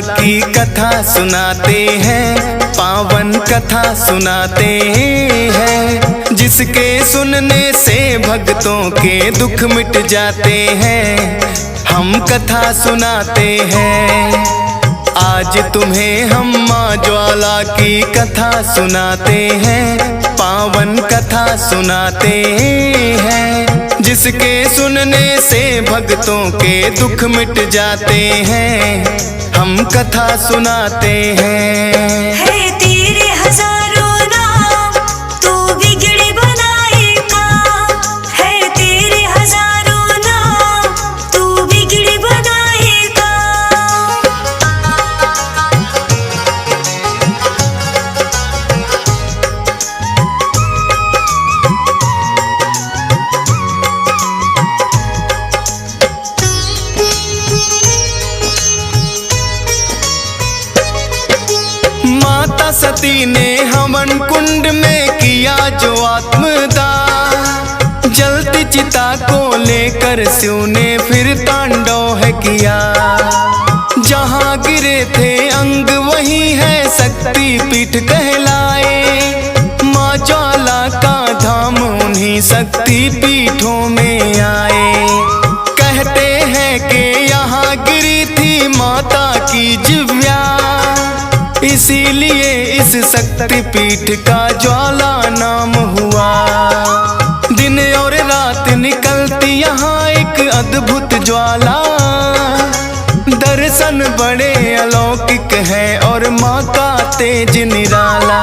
की कथा सुनाते हैं, पावन कथा सुनाते हैं, जिसके सुनने से भक्तों के दुख मिट जाते हैं। हम कथा सुनाते हैं, आज तुम्हें हम माँ ज्वाला की कथा सुनाते हैं, पावन कथा सुनाते हैं, जिसके सुनने से भक्तों के दुख मिट जाते हैं। हम कथा सुनाते हैं। है तेरे हजारों नाम, तू बिगड़ी बनाएगा। है तेरे हजारों नाम, तू बिगड़ी बनाएगा। माता सती ने हवन कुंड में किया जो आत्मदाह, जलती चिता को लेकर शिव ने फिर तांडव है किया। जहाँ गिरे थे अंग वही है शक्ति पीठ कहलाए, माँ ज्वाला का धाम उन्हीं शक्ति पीठों में आए। कहते हैं कि यहाँ गिरी थी माता की जिव्या, इसीलिए इस शक्ति पीठ का ज्वाला नाम हुआ। दिन और रात निकलती यहाँ एक अद्भुत ज्वाला, दर्शन बड़े अलौकिक है और माँ का तेज निराला।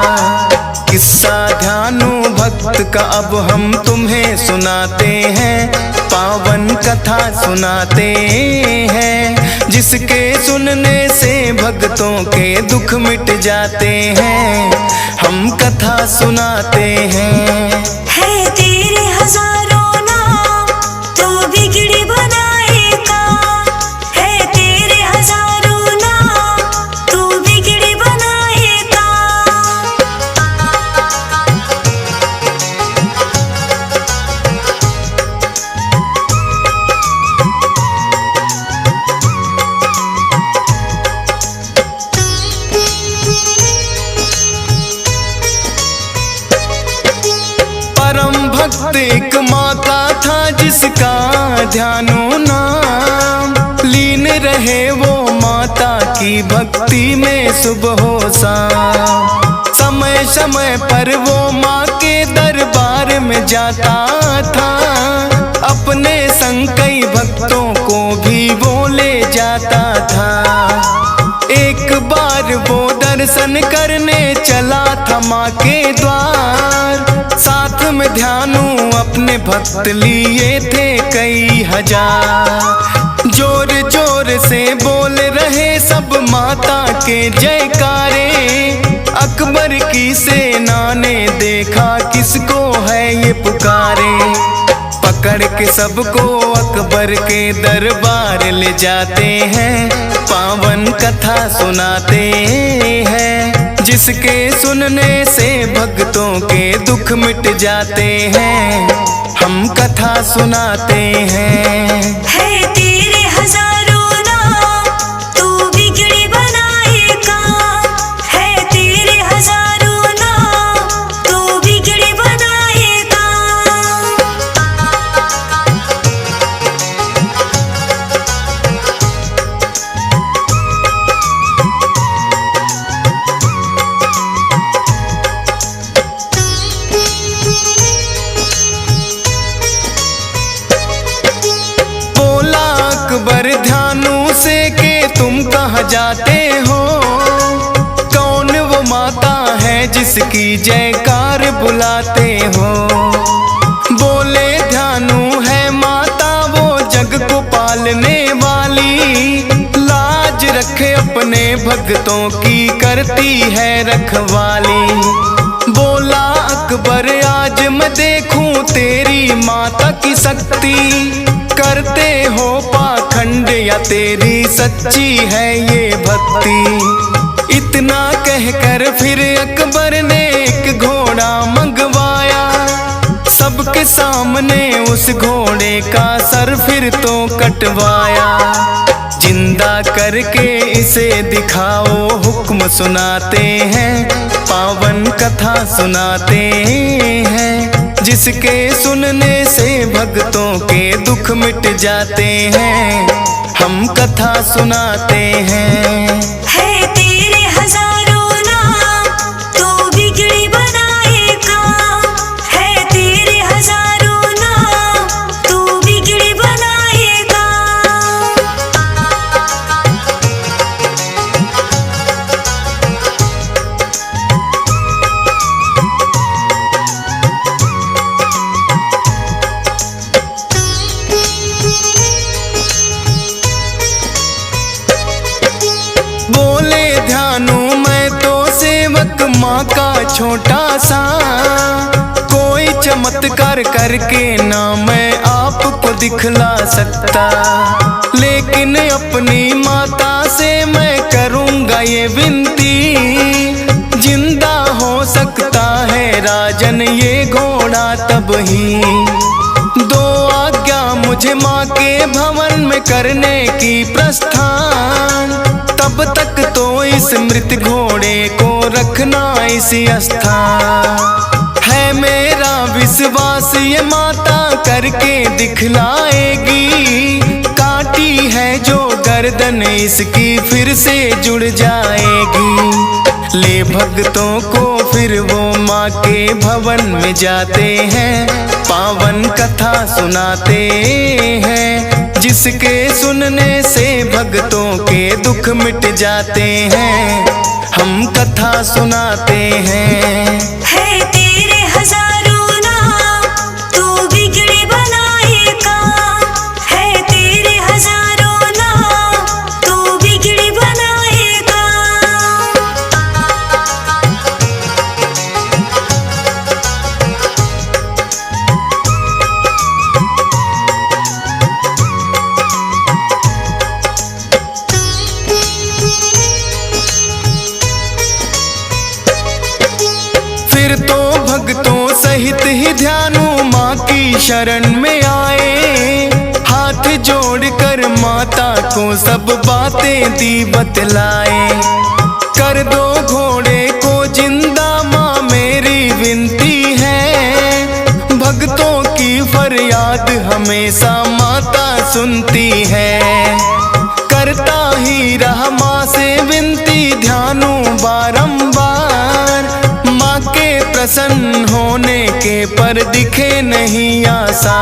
किस्सा ध्यानु भक्त का अब हम तुम्हें सुनाते हैं, पावन कथा सुनाते हैं, जिसके सुनने से भक्तों के दुख मिट जाते हैं। हम कथा सुनाते हैं। है तेरे हजारों नाम, तू बिगड़ी बनाएगा। है तेरे हजारों नाम, तू बिगड़ी बनाएगा। परम भक्त एक माता था जिसका ध्यानो नाम, लीन रहे वो माता की भक्ति में सुबह हो शाम। समय समय पर वो माँ के दरबार में जाता था, अपने संग कई भक्तों को भी वो ले जाता था। एक बार वो दर्शन करने चला था माँ के द्वार, साथ में ध्यानु अपने भक्त लिए थे कई हजार। जोर जोर से बोल रहे सब माता के जयकारे, अकबर की सेना ने देखा किसको है ये पुकारे। पकड़ के सबको अकबर के दरबार ले जाते हैं, पावन कथा सुनाते हैं, जिसके सुनने से भक्तों के दुख मिट जाते हैं। हम कथा सुनाते हैं। है तेरे हजारों नाम, तू बिगड़ी बनाएगा। है तेरे हजारों नाम, तू बिगड़ी बनाएगा। बोला अकबर ध्यानु से कि तुम कहाँ जाते हो, कौन वो माता है जिसकी जयकार बुलाते हो। बोले ध्यानु है माता वो जग को पालने वाली, लाज रखे अपने भक्तों की करती है रखवाली। बोला अकबर आज मैं देखूं तेरी माता की शक्ति, करते हो पाखंड या तेरी सच्ची है ये भक्ति। इतना कहकर फिर अकबर ने एक घोड़ा मंगवाया, सबके सामने उस घोड़े का सर फिर तो कटवाया। जिंदा जिंदा करके इसे दिखाओ, हुक्म सुनाते हैं, पावन कथा सुनाते हैं, जिसके सुनने से भक्तों के दुख मिट जाते हैं। हम कथा सुनाते हैं। है तेरे हजारों नाम, तू बिगड़ी बनाएगा। है तेरे हजारों नाम, तू बिगड़ी बनाएगा। बोले ध्यानु मैं तो सेवक माँ का छोटा सा, कोई चमत्कार करके ना मैं आपको दिखला सकता, लेकिन अपनी माता से मैं करूँगा ये विनती, जिंदा हो सकता है राजन ये घोड़ा तब ही। दो आज्ञा मुझे माँ के भवन में करने की प्रस्थान, तब तक तो इस मृत घोड़े को रखना इसी स्थान। है मेरा विश्वास ये माता करके दिखलाएगी, काटी है जो गर्दन इसकी फिर से जुड़ जाएगी। ले भक्तों को फिर वो माँ के भवन में जाते हैं, पावन कथा सुनाते हैं, जिसके सुनने से भक्तों के दुख मिट जाते हैं। हम कथा सुनाते हैं। है तेरे हजारों नाम, तू बिगड़ी बनाएगा। है तेरे हजारों नाम, तू बिगड़ी बनाएगा। फिर तो भक्तों सहित ही ध्यानु माँ की शरण में आए, हाथ जोड़कर माता को सब बातें दी बतलाए। कर दो घोड़े को जिंदा माँ मेरी विनती है, भक्तों की फरियाद हमेशा माता सुनती है। करता ही रहा माँ से विनती ध्यानु बारंबार, माँ के प्रसन्न होने के पर दिखे नहीं आशा।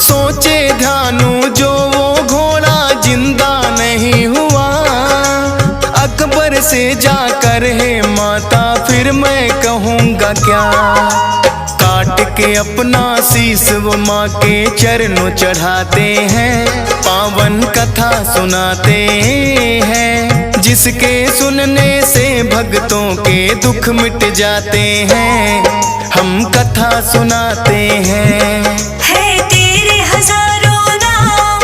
सोचे ध्यानु जो वो घोड़ा जिंदा नहीं हुआ, अकबर से जाकर है माता फिर मैं कहूँगा क्या। काट के अपना शीश वो माँ के चरणों चढ़ाते हैं, पावन कथा सुनाते हैं, जिसके सुनने से भक्तों के दुख मिट जाते हैं। हम कथा सुनाते हैं। है तेरे हजारों नाम,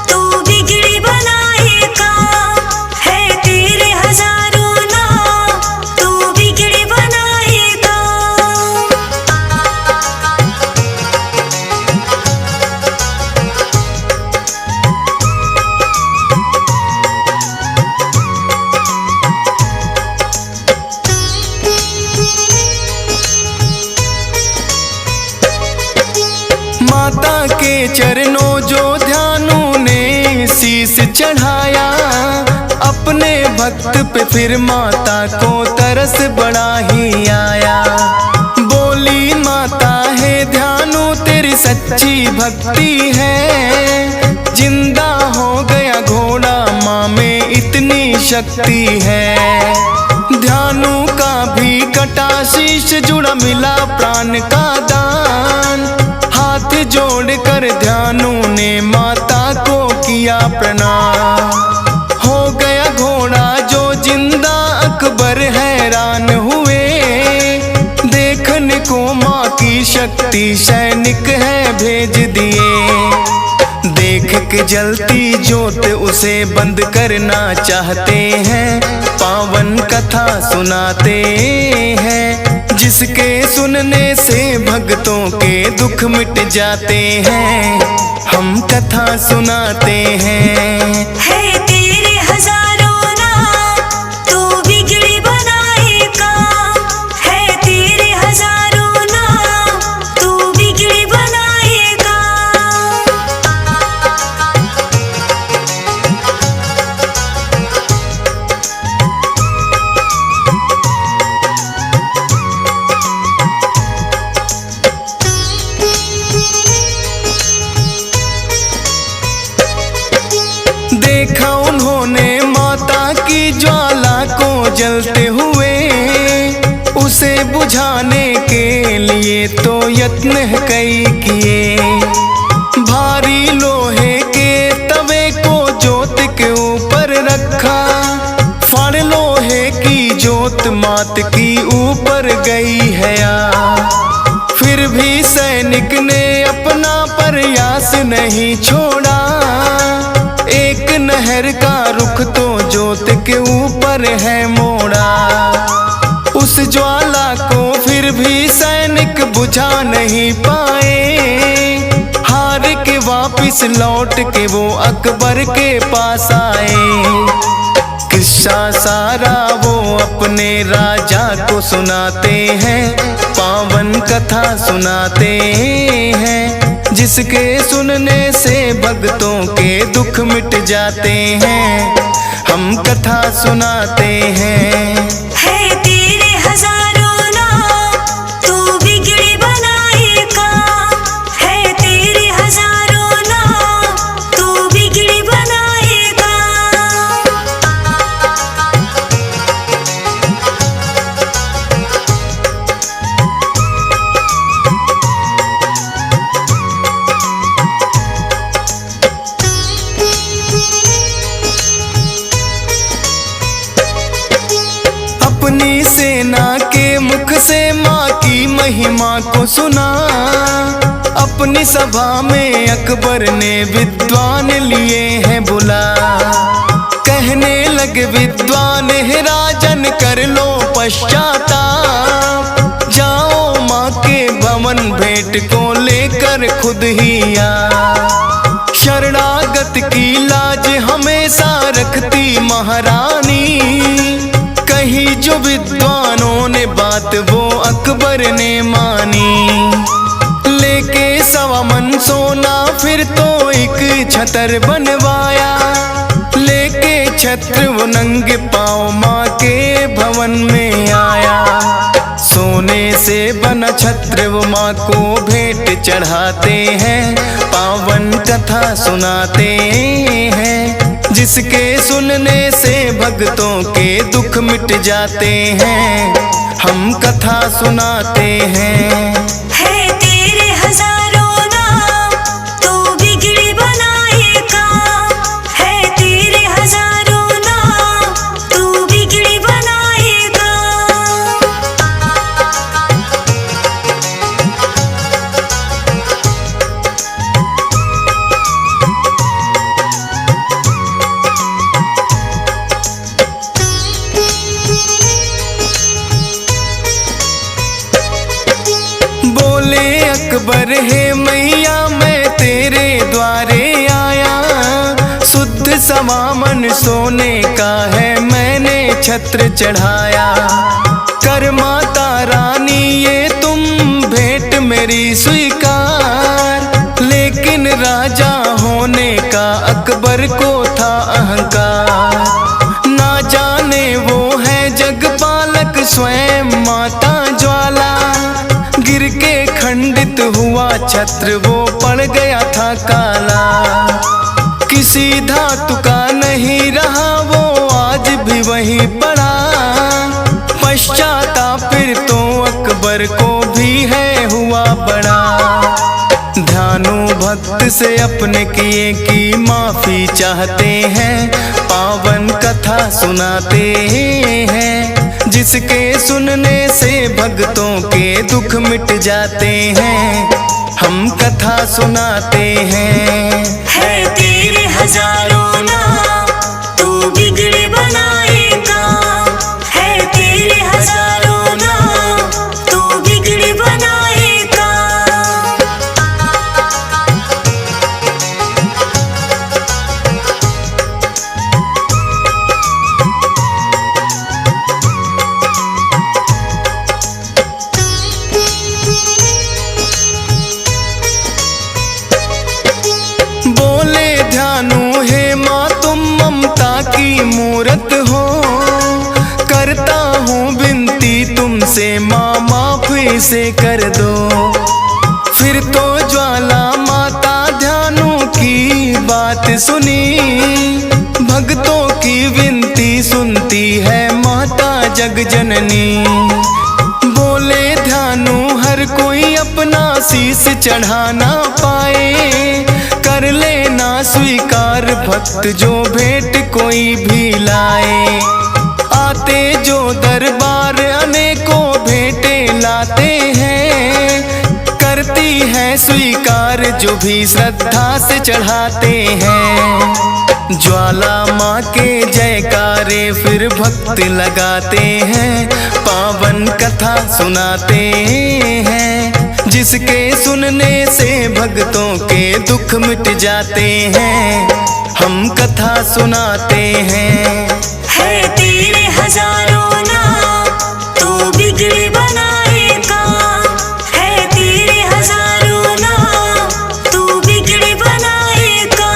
तू बिगड़ी बनाएगा। है तेरे हजारों नाम, तू बिगड़ी बनाएगा। माता के चरणों जो ध्यानु ने शीश चढ़ाया, अपने भक्त पे फिर माता को तरस बड़ा ही आया। बोली माता है ध्यानु तेरी सच्ची भक्ति है, जिंदा हो गया घोड़ा माँ में इतनी शक्ति है। ध्यानु का भी कटा शीश जुड़ा मिला प्राण का दान, हाथ जोड़कर ध्यानु ने माता को किया प्रणाम। हो गया घोड़ा जो जिंदा, अकबर हैरान हुए, देखने को माँ की शक्ति सैनिक है भेज दिए। देख के जलती ज्योत उसे बंद करना चाहते हैं, पावन कथा सुनाते हैं, जिसके सुनने से भक्तों के दुख मिट जाते हैं। हम कथा सुनाते हैं। है हजारों नाम तू बिगड़ी बनाएगा। है तेरे हजारों नाम तू बिगड़ी बनाएगा। देखा उन्होंने माता की ज्वाला को जलते हुए, उसे बुझाने के लिए तो यत्न कई किए। भारी लोहे के तवे को जोत के ऊपर रखा, फड़ लोहे की जोत मात की ऊपर गई है या। फिर भी सैनिक ने अपना प्रयास नहीं छोड़ा, एक नहर का रुख तो जोत के ऊपर है मोड़ा। उस ज्वाला को फिर भी सैनिक बुझा नहीं पाए, हार के वापिस लौट के वो अकबर के पास आए। किस्सा सारा वो अपने राजा को सुनाते हैं, पावन कथा सुनाते हैं, जिसके सुनने से भक्तों के दुख मिट जाते हैं। हम कथा सुनाते हैं। है तेरे हजारों नाम तू बिगड़ी बनाएगा। है तेरे हजारों नाम तू बिगड़ी बनाएगा। अपनी सेना के मुख से माँ की महिमा को सुना, अपनी सभा में अकबर ने विद्वान लिए हैं बुला। कहने लगे विद्वान है राजन कर लो पश्चाताप, जाओ माँ के भवन भेंट को लेकर खुद ही आ। शरणागत की लाज हमेशा रखती महारानी, कही जो विद्वानों ने बात वो अकबर ने मानी। लेके 1.25 मन सोना फिर तो एक छतर बनवाया, लेके छत्र वो नंगे पाँव माँ के भवन में आया। सोने से बना छत्र वो माँ को भेंट चढ़ाते हैं, पावन कथा सुनाते हैं, जिसके सुनने से भक्तों के दुख मिट जाते हैं। हम कथा सुनाते हैं। है तेरे हजारों नाम तू बिगड़ी बनाएगा। है तेरे हजारों नाम तू बिगड़ी बनाएगा। बोले अकबर है मैया मैं तेरे द्वारे आया, शुद्ध समामन सोने का है मैंने छत्र चढ़ाया। कर माता रानी ये तुम भेंट मेरी स्वीकार, लेकिन राजा होने का अकबर को था अहंकार। ना जाने वो है जगपालक स्वयं माता ज्वाला, गिर के खंडित हुआ छत्र वो पड़ गया था काला। किसी धातु का नहीं रहा वो आज भी वहीं पड़ा, पश्चाताप फिर तो अकबर को भी है हुआ बड़ा। ध्यानु भक्त से अपने किए की माफी चाहते हैं, पावन कथा सुनाते हैं, जिसके सुनने से भक्तों के दुख मिट जाते हैं। हम कथा सुनाते हैं। है तेरे हजारों नाम तू बिगड़ी बनाएगा। है तेरे हजारों नाम तू बिगड़ी बनाएगा। से कर दो। फिर तो ज्वाला माता ध्यानु की बात सुनी, भक्तों की विनती सुनती है माता जग जननी। बोले ध्यानु हर कोई अपना शीश चढ़ाना पाए, कर लेना स्वीकार भक्त जो भेंट कोई भी लाए। आते जो दरबार अनेकों भेंटे लाते हैं, करती है स्वीकार जो भी श्रद्धा से चढ़ाते हैं। ज्वाला माँ के जयकारे फिर भक्त लगाते हैं, पावन कथा सुनाते हैं, जिसके सुनने से भक्तों के दुख मिट जाते हैं। हम कथा सुनाते हैं। है तेरे हजारों नाम, तू बिगड़े बनाएगा। है तेरे हजारों नाम, तू बिगड़े बनाएगा।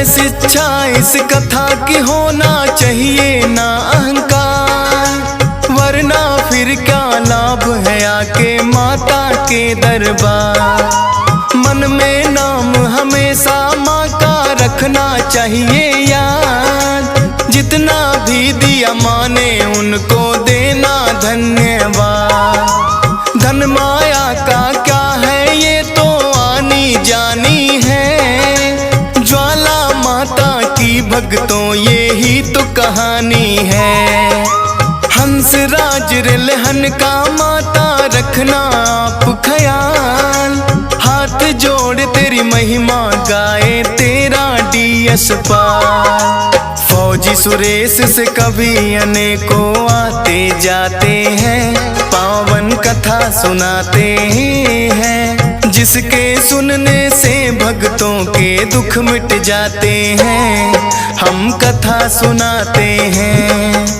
शिक्षा इस कथा की होना चाहिए ना अहंकार, वरना फिर क्या लाभ है आके माता के दरबार। मन में नाम हमेशा माँ का रखना चाहिए याद, जितना भी दिया माँ ने उनको देना धन्यवाद। धन माया का क्या है ये तो आनी जानी है, भक्तों ये ही तो कहानी है। हंस राज रिलहन का माता रखना आप ख्याल, हाथ जोड़ तेरी महिमा गाए तेरा डीएस पार। फौजी सुरेश से कभी अनेकों आते जाते हैं, पावन कथा सुनाते हैं, जिसके सुनने से भक्तों के दुख मिट जाते हैं। हम कथा सुनाते हैं।